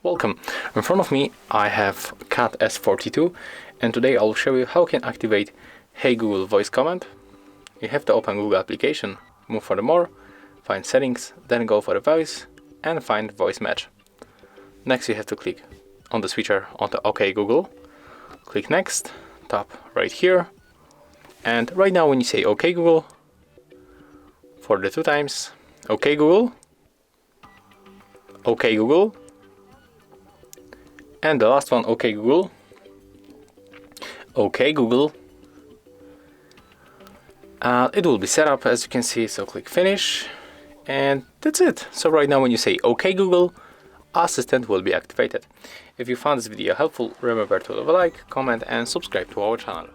Welcome. In front of me I have CAT S42, and today I'll show you how you can activate Hey Google voice command. You have to open Google application, move for the more, find settings, then go for the voice and find voice match. Next you have to click on the switcher onto OK Google, click next, tap right here, and right now when you say OK Google, for the 2 times, OK Google, OK Google, and the last one, OK Google, OK Google. It will be set up as you can see, so click finish, and that's it. So right now when you say OK Google, Assistant will be activated. If you found this video helpful, remember to leave a like, comment and subscribe to our channel.